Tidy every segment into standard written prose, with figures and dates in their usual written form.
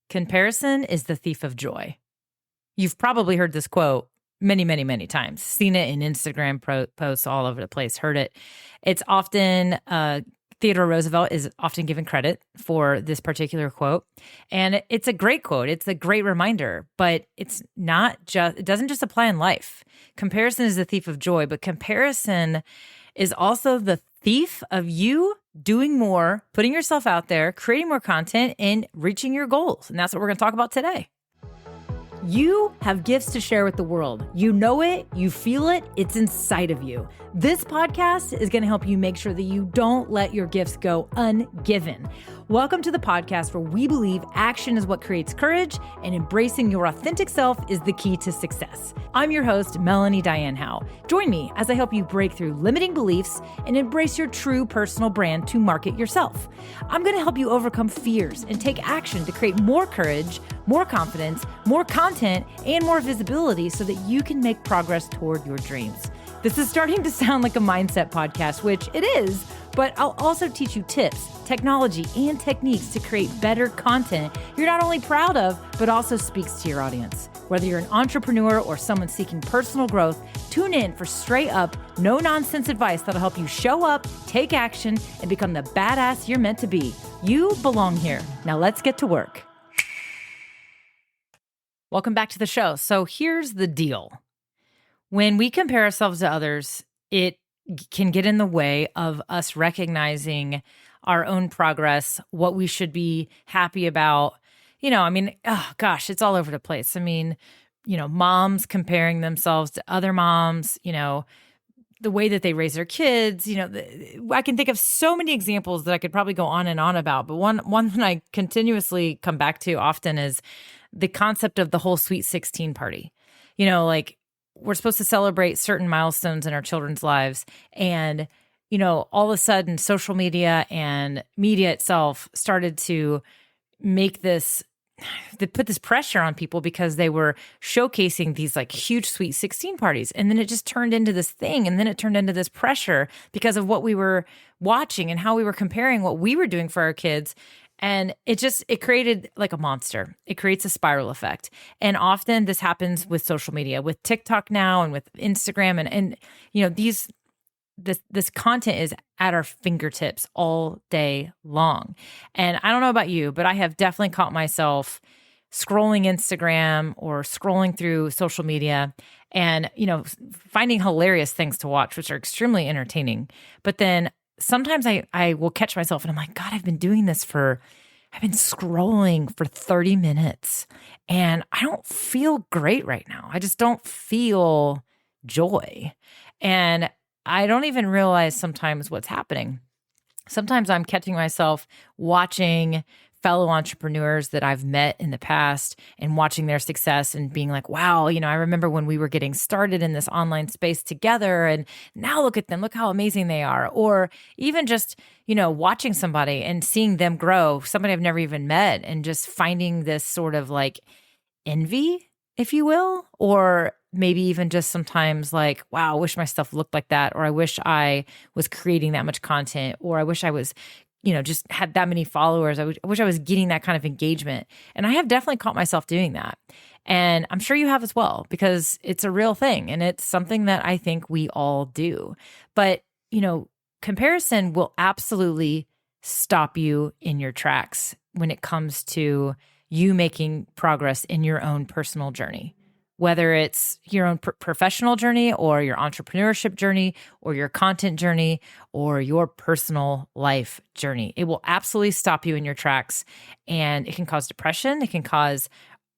Comparison is the thief of joy. You've probably heard this quote many, many, many times, seen it in Instagram posts all over the place, heard it. It's often, Theodore Roosevelt is often given credit for this particular quote. And it's a great quote. It's a great reminder, but it doesn't just apply in life. Comparison is the thief of joy, but comparison is also the thief of you doing more, putting yourself out there, creating more content, and reaching your goals. And that's what we're going to talk about today. You have gifts to share with the world. You know it, you feel it, it's inside of you. This podcast is going to help you make sure that you don't let your gifts go ungiven. Welcome to the podcast where we believe action is what creates courage and embracing your authentic self is the key to success. I'm your host, Melanie Diane Howe. Join me as I help you break through limiting beliefs and embrace your true personal brand to market yourself. I'm going to help you overcome fears and take action to create more courage, more confidence, more content, and more visibility so that you can make progress toward your dreams. This is starting to sound like a mindset podcast, which it is, but I'll also teach you tips, technology, and techniques to create better content you're not only proud of, but also speaks to your audience. Whether you're an entrepreneur or someone seeking personal growth, tune in for straight up, no nonsense advice that'll help you show up, take action, and become the badass you're meant to be. You belong here. Now let's get to work. Welcome back to the show. So here's the deal. When we compare ourselves to others, it can get in the way of us recognizing our own progress, what we should be happy about. It's all over the place. Moms comparing themselves to other moms, the way that they raise their kids, I can think of so many examples that I could probably go on and on about. But one that I continuously come back to often is the concept of the whole Sweet 16 party. We're supposed to celebrate certain milestones in our children's lives. And, all of a sudden, social media and media itself started to make they put this pressure on people because they were showcasing these like huge Sweet 16 parties. And then it just turned into this thing. And then it turned into this pressure because of what we were watching and how we were comparing what we were doing for our kids. And it created like a monster. It creates a spiral effect. And often this happens with social media, with TikTok now and with Instagram and this content is at our fingertips all day long. And I don't know about you, but I have definitely caught myself scrolling Instagram or scrolling through social media and, finding hilarious things to watch, which are extremely entertaining. But then sometimes I will catch myself and I'm like, God, I've been scrolling for 30 minutes and I don't feel great right now. I just don't feel joy. And I don't even realize sometimes what's happening. Sometimes I'm catching myself watching fellow entrepreneurs that I've met in the past and watching their success and being like, wow, I remember when we were getting started in this online space together and now look at them, look how amazing they are. Or even just, watching somebody and seeing them grow, somebody I've never even met and just finding this sort of like envy, if you will, or maybe even just sometimes like, wow, I wish my stuff looked like that, or I wish I was creating that much content, or I wish I was just had that many followers. I wish I was getting that kind of engagement. And I have definitely caught myself doing that. And I'm sure you have as well, because it's a real thing. And it's something that I think we all do. But, comparison will absolutely stop you in your tracks when it comes to you making progress in your own personal journey. Whether it's your own professional journey or your entrepreneurship journey or your content journey or your personal life journey, it will absolutely stop you in your tracks. And it can cause depression. It can cause,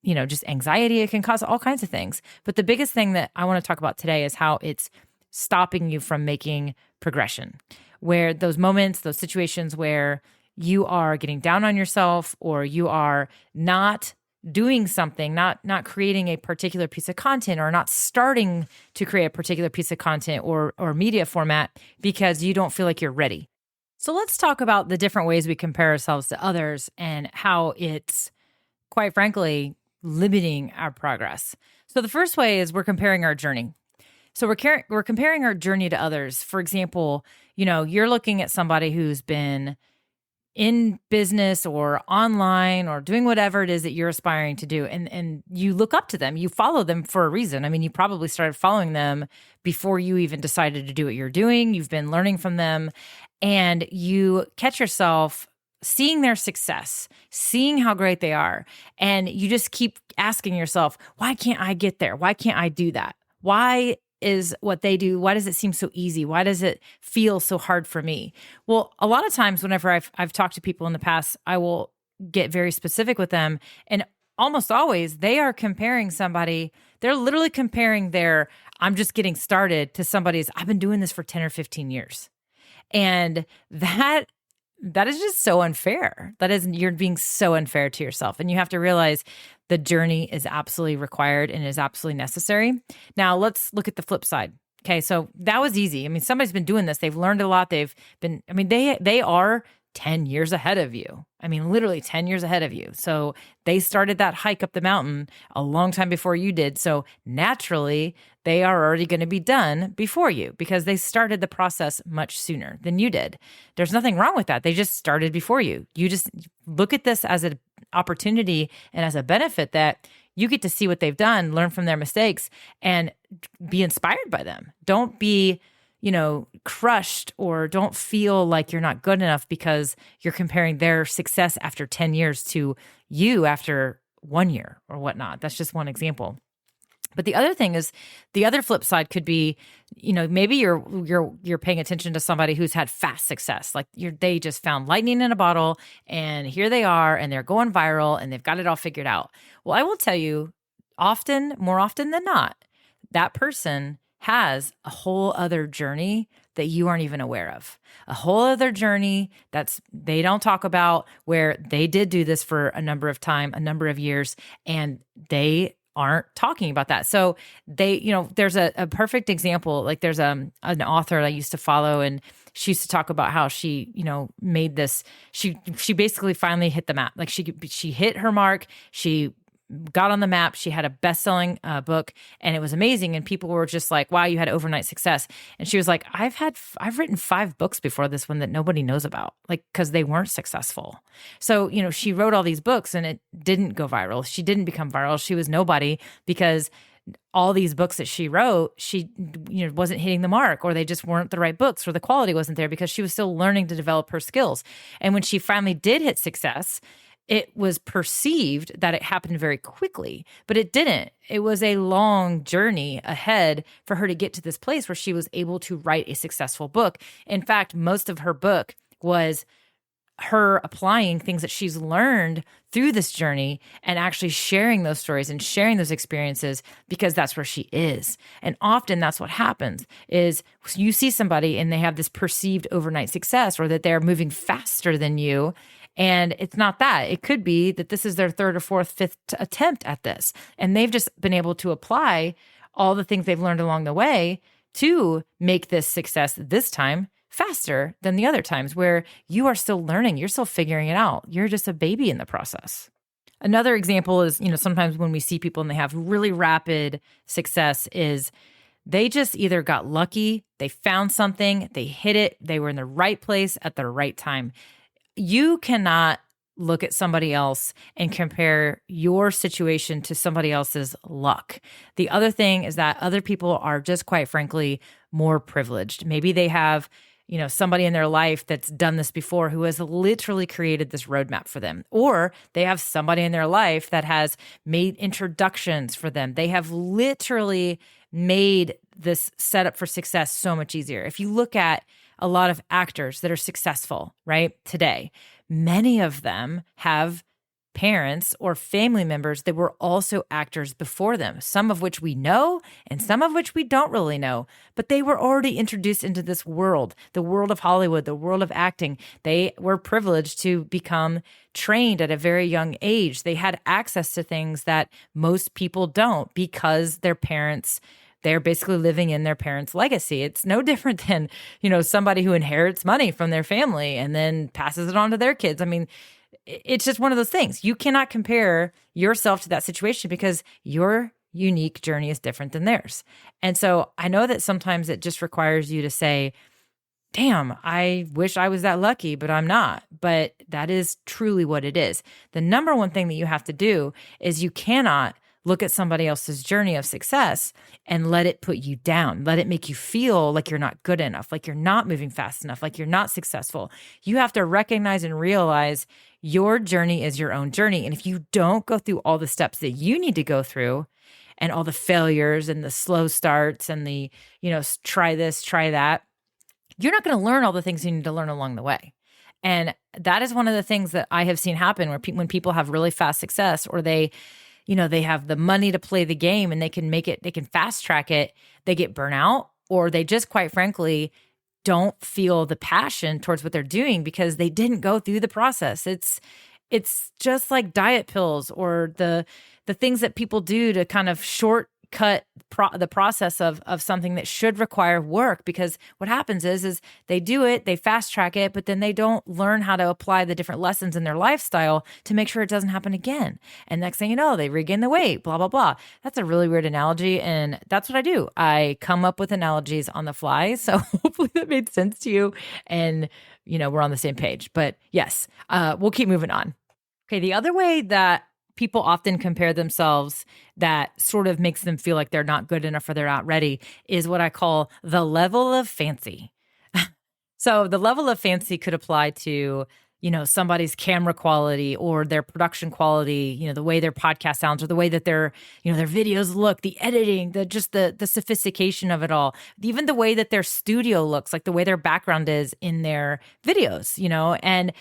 just anxiety. It can cause all kinds of things. But the biggest thing that I want to talk about today is how it's stopping you from making progression, where those moments, those situations where you are getting down on yourself or you are not doing something, not creating a particular piece of content or not starting to create a particular piece of content or media format because you don't feel like you're ready. So let's talk about the different ways we compare ourselves to others and how it's, quite frankly, limiting our progress. So the first way is we're comparing our journey. So we're comparing our journey to others. For example, you're looking at somebody who's been in business or online or doing whatever it is that you're aspiring to do, and you look up to them, you follow them for a reason. I mean, you probably started following them before you even decided to do what you're doing. You've been learning from them, and you catch yourself seeing their success, seeing how great they are, and you just keep asking yourself, why can't I get there? Why can't I do that? Why is what they do, why does it seem so easy? Why does it feel so hard for me? Well, a lot of times whenever I've talked to people in the past, I will get very specific with them. And almost always they are comparing somebody, they're literally comparing their, I'm just getting started to somebody's, I've been doing this for 10 or 15 years. And that is just so unfair. You're being so unfair to yourself. And you have to realize the journey is absolutely required and is absolutely necessary. Now let's look at the flip side. Okay. So that was easy. I mean, somebody's been doing this. They've learned a lot. They are 10 years ahead of you. I mean, literally 10 years ahead of you. So they started that hike up the mountain a long time before you did. So naturally, they are already going to be done before you because they started the process much sooner than you did. There's nothing wrong with that. They just started before you. You just look at this as an opportunity and as a benefit that you get to see what they've done, learn from their mistakes, and be inspired by them. Don't be crushed, or don't feel like you're not good enough because you're comparing their success after 10 years to you after 1 year or whatnot. That's just one example. But the other thing is, the other flip side could be, maybe you're paying attention to somebody who's had fast success. Like they just found lightning in a bottle, and here they are, and they're going viral, and they've got it all figured out. Well, I will tell you, more often than not, that person has a whole other journey that you aren't even aware of. A whole other journey they don't talk about, where they did do this for a number of years, and they aren't talking about that. So there's a perfect example. Like there's an author I used to follow, and she used to talk about how she, made this, she basically finally hit the map. Like she hit her mark. She got on the map. She had a best-selling book, and it was amazing. And people were just like, wow, you had overnight success. And she was like, I've written 5 books before this one that nobody knows about, like, because they weren't successful. So, she wrote all these books and it didn't go viral. She didn't become viral. She was nobody because all these books that she wrote, she wasn't hitting the mark, or they just weren't the right books, or the quality wasn't there because she was still learning to develop her skills. And when she finally did hit success, it was perceived that it happened very quickly, but it didn't. It was a long journey ahead for her to get to this place where she was able to write a successful book. In fact, most of her book was her applying things that she's learned through this journey and actually sharing those stories and sharing those experiences, because that's where she is. And often that's what happens is you see somebody and they have this perceived overnight success, or that they're moving faster than you. And it's not that. It could be that this is their 3rd or 4th, 5th attempt at this. And they've just been able to apply all the things they've learned along the way to make this success this time faster than the other times, where you are still learning. You're still figuring it out. You're just a baby in the process. Another example is, sometimes when we see people and they have really rapid success, is they just either got lucky, they found something, they hit it, they were in the right place at the right time. You cannot look at somebody else and compare your situation to somebody else's luck. The other thing is that other people are just, quite frankly, more privileged. Maybe they have, somebody in their life that's done this before, who has literally created this roadmap for them. Or they have somebody in their life that has made introductions for them. They have literally made this setup for success so much easier. If you look at a lot of actors that are successful, right, today, many of them have parents or family members that were also actors before them, some of which we know and some of which we don't really know, but they were already introduced into this world, the world of Hollywood, the world of acting. They were privileged to become trained at a very young age. They had access to things that most people don't because their parents, they're basically living in their parents' legacy. It's no different than, somebody who inherits money from their family and then passes it on to their kids. I mean, it's just one of those things. You cannot compare yourself to that situation because your unique journey is different than theirs. And so I know that sometimes it just requires you to say, damn, I wish I was that lucky, but I'm not. But that is truly what it is. The number one thing that you have to do is you cannot look at somebody else's journey of success and let it put you down. Let it make you feel like you're not good enough, like you're not moving fast enough, like you're not successful. You have to recognize and realize your journey is your own journey. And if you don't go through all the steps that you need to go through, and all the failures and the slow starts and the, try this, try that, you're not going to learn all the things you need to learn along the way. And that is one of the things that I have seen happen when people have really fast success, or they have the money to play the game and they can make it, they can fast track it, they get burnout, or they just, quite frankly, don't feel the passion towards what they're doing because they didn't go through the process. It's just like diet pills or the things that people do to kind of shortcut the process of something that should require work. Because what happens is they do it, they fast track it, but then they don't learn how to apply the different lessons in their lifestyle to make sure it doesn't happen again. And next thing you know, they regain the weight, blah, blah, blah. That's a really weird analogy. And that's what I do. I come up with analogies on the fly. So hopefully that made sense to you. And, we're on the same page. But yes, we'll keep moving on. Okay, the other way that people often compare themselves that sort of makes them feel like they're not good enough or they're not ready is what I call the level of fancy. So the level of fancy could apply to, somebody's camera quality or their production quality, the way their podcast sounds or the way that their videos look, the editing, the sophistication of it all, even the way that their studio looks, like the way their background is in their videos, and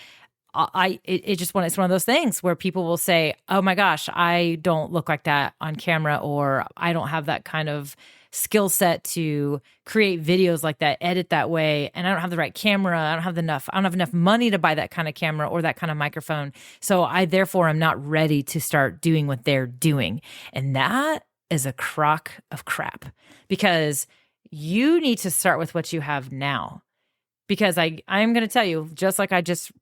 it's one of those things where people will say, oh my gosh, I don't look like that on camera, or I don't have that kind of skill set to create videos like that, edit that way. And I don't have the right camera. I don't have enough money to buy that kind of camera or that kind of microphone. So I therefore am not ready to start doing what they're doing. And that is a crock of crap, because you need to start with what you have now. Because I'm going to tell you, just like I just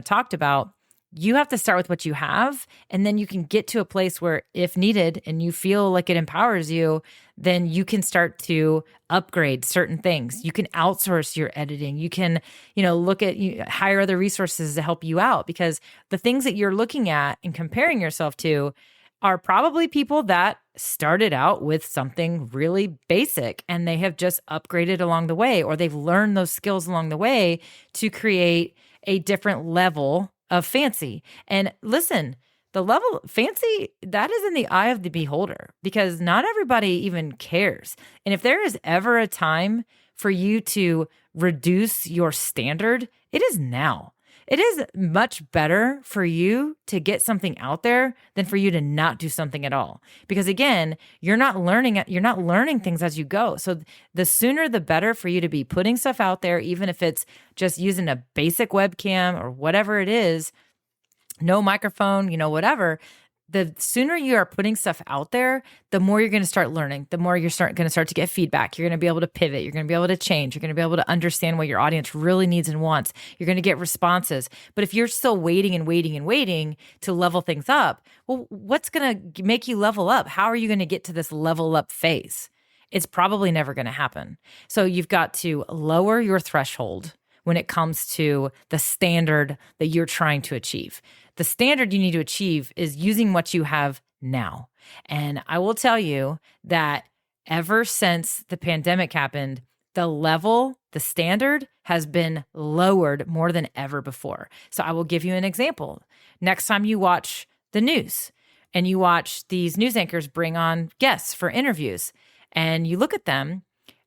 talked about, you have to start with what you have, and then you can get to a place where, if needed, and you feel like it empowers you, then you can start to upgrade certain things. You can outsource your editing. You can, look at, hire other resources to help you out, because the things that you're looking at and comparing yourself to are probably people that started out with something really basic and they have just upgraded along the way, or they've learned those skills along the way to create a different level of fancy. And listen, the level fancy, that is in the eye of the beholder, because not everybody even cares. And if there is ever a time for you to reduce your standard, it is now. It is much better for you to get something out there than for you to not do something at all. Because again, you're not learning things as you go. So the sooner the better for you to be putting stuff out there, even if it's just using a basic webcam or whatever it is, no microphone, whatever. The sooner you are putting stuff out there, the more you're going to start learning, the more you're going to start to get feedback. You're going to be able to pivot. You're going to be able to change. You're going to be able to understand what your audience really needs and wants. You're going to get responses. But if you're still waiting and waiting and waiting to level things up, well, what's going to make you level up? How are you going to get to this level up phase? It's probably never going to happen. So you've got to lower your threshold when it comes to the standard that you're trying to achieve. The standard you need to achieve is using what you have now. And I will tell you that ever since the pandemic happened, the standard has been lowered more than ever before. So I will give you an example. Next time you watch the news and you watch these news anchors bring on guests for interviews, and you look at them,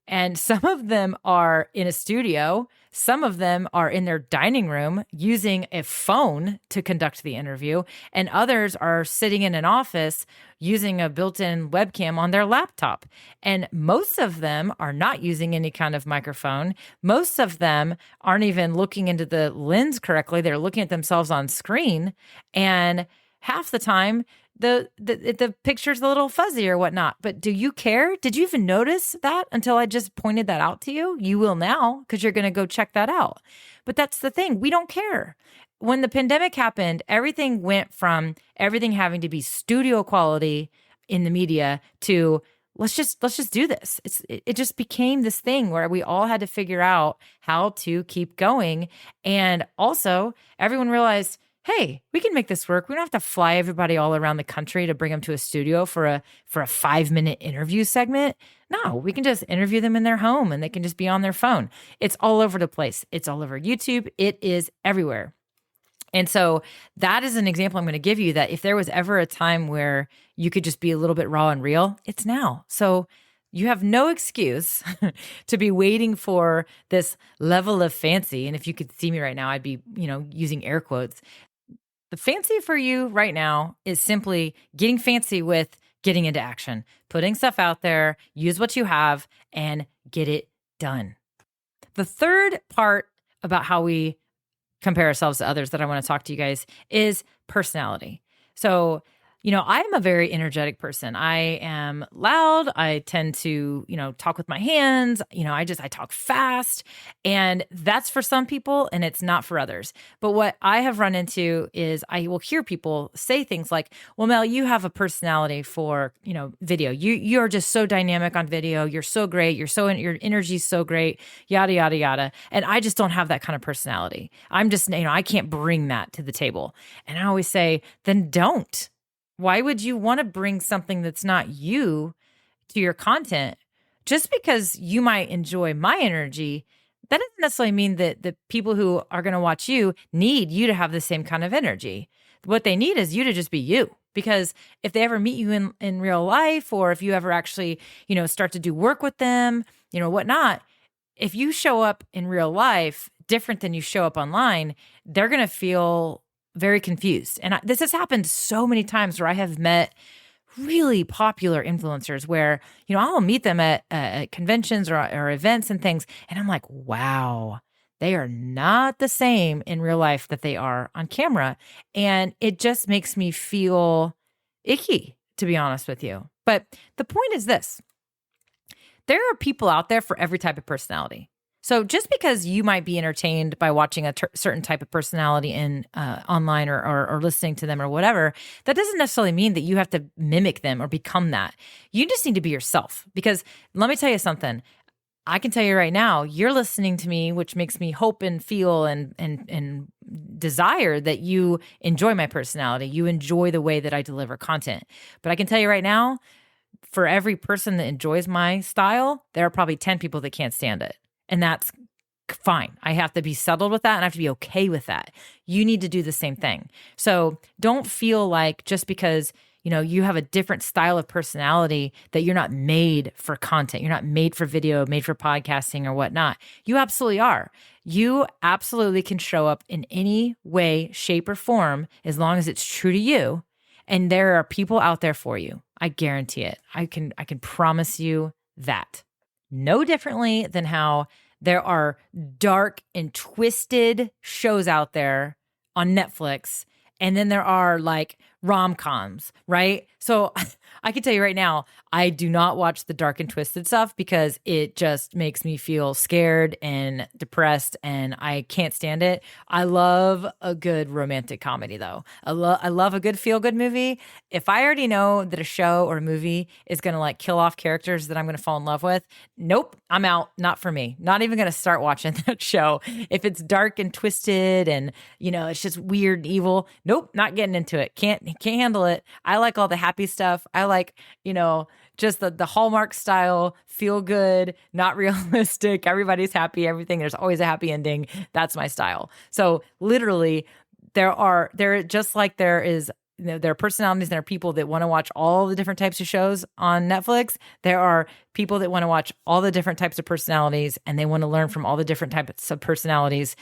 and some of them are in a studio, some of them are in their dining room using a phone to conduct the interview, and others are sitting in an office using a built-in webcam on their laptop. And most of them are not using any kind of microphone. Most of them aren't even looking into the lens correctly. They're looking at themselves on screen, and half the time, the picture's a little fuzzy or whatnot. But do you care? Did you even notice that until I just pointed that out to you? You will now, because you're going to go check that out. But that's the thing. We don't care. When the pandemic happened, everything went from everything having to be studio quality in the media to let's just do this. It just became this thing where we all had to figure out how to keep going. And also everyone realized, hey, we can make this work. We don't have to fly everybody all around the country to bring them to a studio for a 5-minute interview segment. No, we can just interview them in their home and they can just be on their phone. It's all over the place. It's all over YouTube. It is everywhere. And so that is an example I'm going to give you, that if there was ever a time where you could just be a little bit raw and real, it's now. So you have no excuse to be waiting for this level of fancy. And if you could see me right now, I'd be, using air quotes. The fancy for you right now is simply getting fancy with getting into action, putting stuff out there, use what you have, and get it done. The third part about how we compare ourselves to others that I want to talk to you guys is personality. So, I'm a very energetic person. I am loud. I tend to, talk with my hands. I talk fast. And that's for some people and it's not for others. But what I have run into is I will hear people say things like, well, Mel, you have a personality for, video. You're just so dynamic on video. You're so great. Your energy's so great, yada, yada, yada. And I just don't have that kind of personality. I'm just, I can't bring that to the table. And I always say, then don't. Why would you want to bring something that's not you to your content? Just because you might enjoy my energy, that doesn't necessarily mean that the people who are going to watch you need you to have the same kind of energy. What they need is you to just be you. Because if they ever meet you in real life, or if you ever actually, start to do work with them, whatnot, if you show up in real life different than you show up online, they're going to feel very confused. And this has happened so many times where I have met really popular influencers where, I'll meet them at conventions or events and things. And I'm like, wow, they are not the same in real life that they are on camera. And it just makes me feel icky, to be honest with you. But the point is this: there are people out there for every type of personality. So just because you might be entertained by watching a certain type of personality in online or listening to them or whatever, that doesn't necessarily mean that you have to mimic them or become that. You just need to be yourself. Because let me tell you something. I can tell you right now, you're listening to me, which makes me hope and feel and desire that you enjoy my personality. You enjoy the way that I deliver content. But I can tell you right now, for every person that enjoys my style, there are probably 10 people that can't stand it. And that's fine. I have to be settled with that and I have to be okay with that. You need to do the same thing. So don't feel like just because, you have a different style of personality that you're not made for content. You're not made for video, made for podcasting or whatnot. You absolutely are. You absolutely can show up in any way, shape, or form as long as it's true to you. And there are people out there for you. I guarantee it. I can promise you that. No differently than how there are dark and twisted shows out there on Netflix, and then there are like rom-coms, right? So I can tell you right now, I do not watch the dark and twisted stuff because it just makes me feel scared and depressed and I can't stand it. I love a good romantic comedy though. I love a good feel-good movie. If I already know that a show or a movie is going to like kill off characters that I'm going to fall in love with, nope, I'm out. Not for me. Not even going to start watching that show. If it's dark and twisted and, it's just weird and evil, nope, not getting into it. Can't handle it. I like all the happy stuff. I like, just the Hallmark style, feel good, not realistic. Everybody's happy, everything. There's always a happy ending. That's my style. So literally there just like there is, there are personalities and there are people that want to watch all the different types of shows on Netflix. There are people that want to watch all the different types of personalities and they want to learn from all the different types of personalities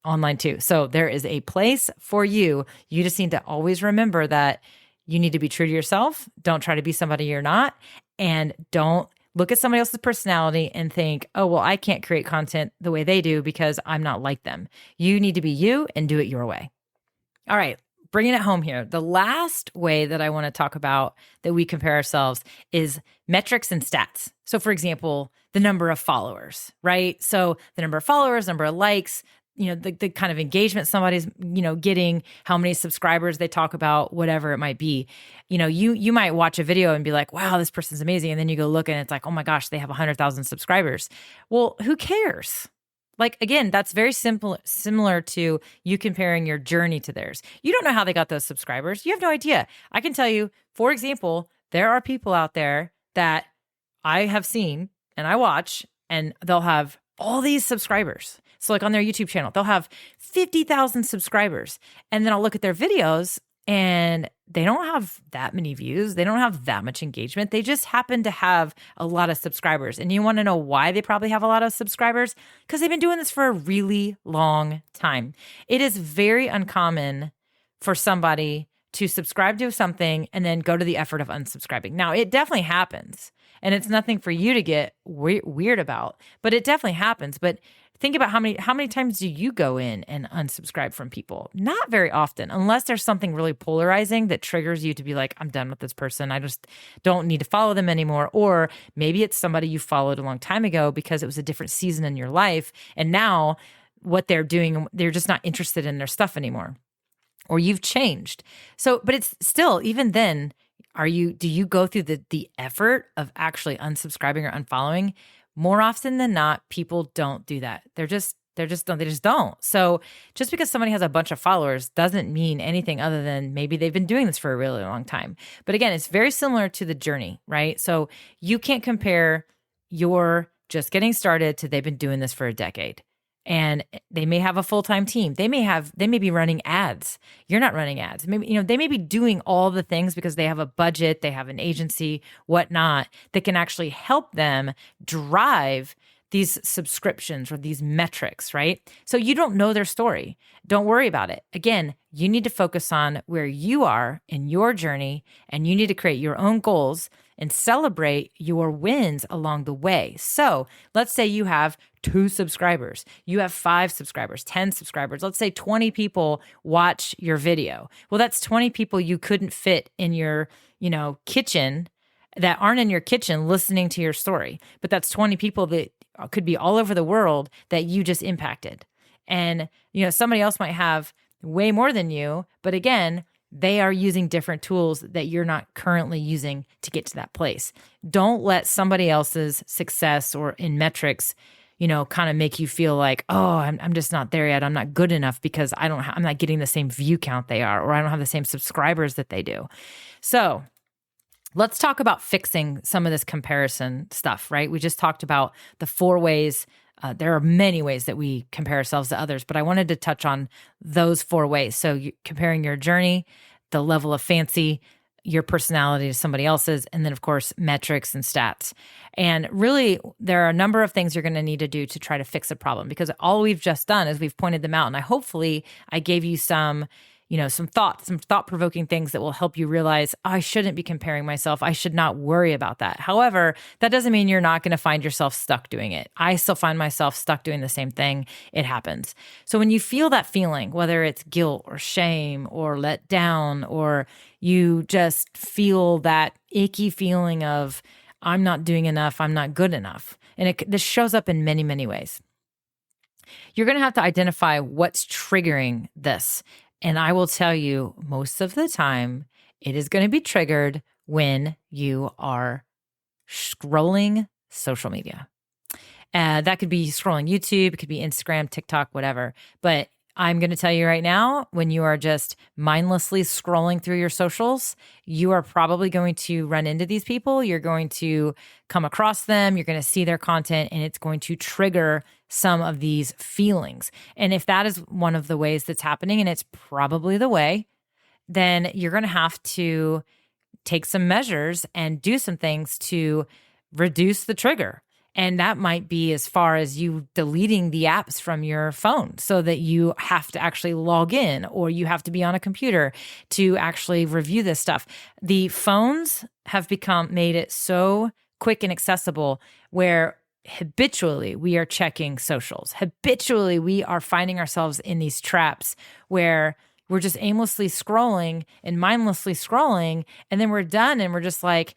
online too. So there is a place for you. You just need to always remember that you need to be true to yourself. Don't try to be somebody you're not. And don't look at somebody else's personality and think, oh, well, I can't create content the way they do because I'm not like them. You need to be you and do it your way. All right, bringing it home here. The last way that I want to talk about that we compare ourselves is metrics and stats. So for example, the number of followers, right? So the number of followers, number of likes, the kind of engagement somebody's, getting, how many subscribers they talk about, whatever it might be. You might watch a video and be like, wow, this person's amazing. And then you go look and it's like, oh my gosh, they have 100,000 subscribers. Well, who cares? Like, again, that's very similar to you comparing your journey to theirs. You don't know how they got those subscribers. You have no idea. I can tell you, for example, there are people out there that I have seen and I watch, and they'll have all these subscribers. So like on their YouTube channel, they'll have 50,000 subscribers. And then I'll look at their videos and they don't have that many views. They don't have that much engagement. They just happen to have a lot of subscribers. And you want to know why they probably have a lot of subscribers? Because they've been doing this for a really long time. It is very uncommon for somebody to subscribe to something and then go to the effort of unsubscribing. Now, it definitely happens. And it's nothing for you to get weird about, but it definitely happens. But think about how many times do you go in and unsubscribe from people? Not very often, unless there's something really polarizing that triggers you to be like, I'm done with this person. I just don't need to follow them anymore. Or maybe it's somebody you followed a long time ago because it was a different season in your life. And now what they're doing, they're just not interested in their stuff anymore. Or you've changed. So, but it's still, even then, do you go through the effort of actually unsubscribing or unfollowing? More often than not, people don't do that. They just don't. So just because somebody has a bunch of followers doesn't mean anything other than maybe they've been doing this for a really long time. But again, it's very similar to the journey, right? So you can't compare your just getting started to they've been doing this for a decade. And they may have a full-time team. They may be running ads. You're not running ads. Maybe, they may be doing all the things because they have a budget, they have an agency, whatnot, that can actually help them drive these subscriptions or these metrics, right? So you don't know their story. Don't worry about it. Again, you need to focus on where you are in your journey, and you need to create your own goals and celebrate your wins along the way. So let's say you have 2 subscribers, you have 5 subscribers, 10 subscribers. Let's say 20 people watch your video. Well, that's 20 people you couldn't fit in your, kitchen, that aren't in your kitchen listening to your story. But that's 20 people that could be all over the world that you just impacted. And, somebody else might have way more than you, but again, they are using different tools that you're not currently using to get to that place. Don't let somebody else's success or in metrics, kind of make you feel like, oh, I'm just not there yet. I'm not good enough because I'm not getting the same view count they are, or I don't have the same subscribers that they do. So let's talk about fixing some of this comparison stuff, right? We just talked about the 4 ways. There are many ways that we compare ourselves to others, but I wanted to touch on those 4 ways. So comparing your journey, the level of fancy, your personality to somebody else's, and then, of course, metrics and stats. And really, there are a number of things you're going to need to do to try to fix a problem, because all we've just done is we've pointed them out. And hopefully I gave you some thought-provoking things that will help you realize, I shouldn't be comparing myself. I should not worry about that. However, that doesn't mean you're not going to find yourself stuck doing it. I still find myself stuck doing the same thing. It happens. So when you feel that feeling, whether it's guilt or shame or let down, or you just feel that icky feeling of, I'm not doing enough, I'm not good enough. And this shows up in many, many ways. You're going to have to identify what's triggering this. And I will tell you, most of the time, it is going to be triggered when you are scrolling social media. That could be scrolling YouTube, it could be Instagram, TikTok, whatever. But I'm going to tell you right now, when you are just mindlessly scrolling through your socials, you are probably going to run into these people. You're going to come across them. You're going to see their content, and it's going to trigger some of these feelings. And if that is one of the ways that's happening, and it's probably the way, then you're going to have to take some measures and do some things to reduce the trigger. And that might be as far as you deleting the apps from your phone so that you have to actually log in, or you have to be on a computer to actually review this stuff. The phones have made it so quick and accessible where habitually we are checking socials. Habitually we are finding ourselves in these traps where we're just aimlessly scrolling and mindlessly scrolling, and then we're done and we're just like,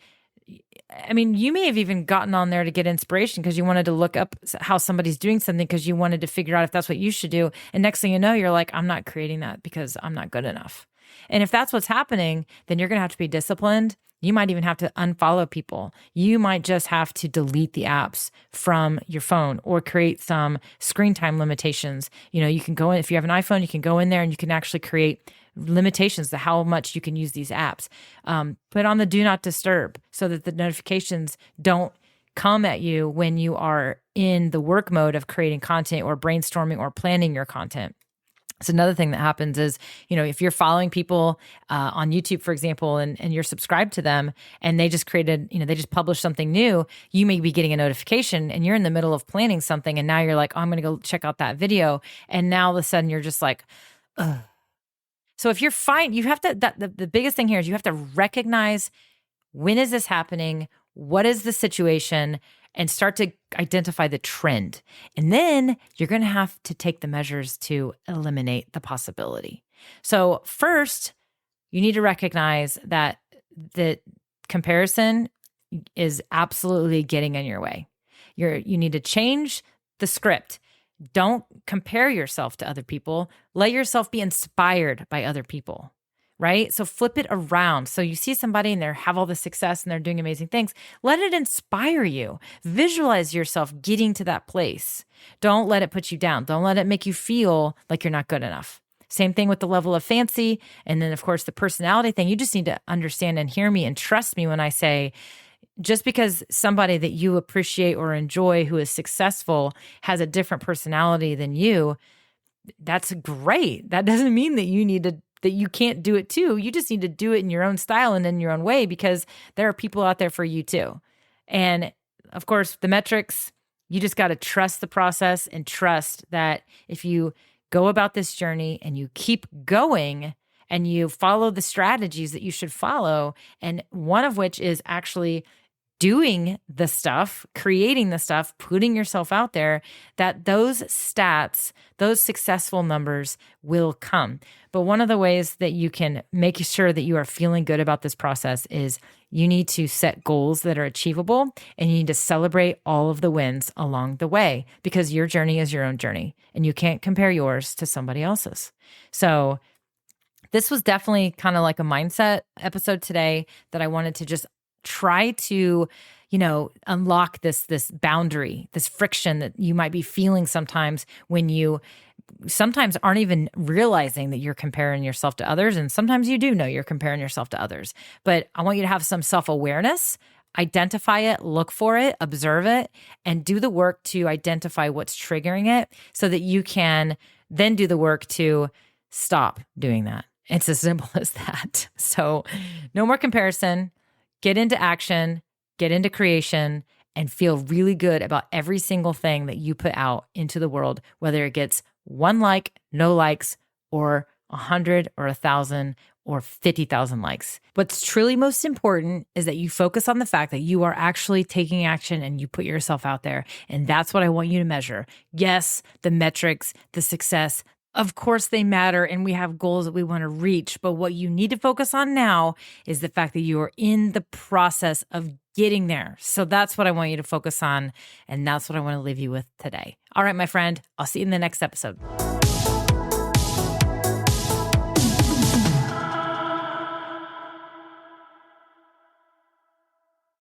I mean, you may have even gotten on there to get inspiration because you wanted to look up how somebody's doing something because you wanted to figure out if that's what you should do. And next thing you know, you're like, I'm not creating that because I'm not good enough. And if that's what's happening, then you're going to have to be disciplined. You might even have to unfollow people. You might just have to delete the apps from your phone or create some screen time limitations. You can go in, if you have an iPhone, you can go in there and you can actually create limitations to how much you can use these apps. Put on the do not disturb so that the notifications don't come at you when you are in the work mode of creating content or brainstorming or planning your content. So another thing that happens is, if you're following people on YouTube, for example, and you're subscribed to them and they just they just published something new, you may be getting a notification and you're in the middle of planning something. And now you're like, oh, I'm going to go check out that video. And now all of a sudden you're just like, ugh. So if you're fine, you have to, the biggest thing here is you have to recognize, when is this happening? What is the situation? And start to identify the trend. And then you're going to have to take the measures to eliminate the possibility. So first, you need to recognize that the comparison is absolutely getting in your way. You need to change the script. Don't compare yourself to other people. Let yourself be inspired by other people. Right? So flip it around. So you see somebody and they have all the success and they're doing amazing things. Let it inspire you. Visualize yourself getting to that place. Don't let it put you down. Don't let it make you feel like you're not good enough. Same thing with the level of fancy. And then, of course, the personality thing. You just need to understand and hear me and trust me when I say, just because somebody that you appreciate or enjoy who is successful has a different personality than you, that's great. That doesn't mean that you can't do it too. You just need to do it in your own style and in your own way, because there are people out there for you too. And of course, the metrics, you just got to trust the process and trust that if you go about this journey and you keep going and you follow the strategies that you should follow, and one of which is actually doing the stuff, creating the stuff, putting yourself out there, that those stats, those successful numbers will come. But one of the ways that you can make sure that you are feeling good about this process is you need to set goals that are achievable, and you need to celebrate all of the wins along the way, because your journey is your own journey and you can't compare yours to somebody else's. So this was definitely kind of like a mindset episode today that I wanted to just try to, unlock this boundary, this friction that you might be feeling sometimes when you sometimes aren't even realizing that you're comparing yourself to others. And sometimes you do know you're comparing yourself to others. But I want you to have some self-awareness, identify it, look for it, observe it, and do the work to identify what's triggering it so that you can then do the work to stop doing that. It's as simple as that. So no more comparison. Get into action, get into creation, and feel really good about every single thing that you put out into the world, whether it gets 1 like, no likes, or 100 or 1,000 or 50,000 likes. What's truly most important is that you focus on the fact that you are actually taking action and you put yourself out there. And that's what I want you to measure. Yes, the metrics, the success, of course they matter, and we have goals that we want to reach. But what you need to focus on now is the fact that you are in the process of getting there. So that's what I want you to focus on. And that's what I want to leave you with today. All right, my friend, I'll see you in the next episode.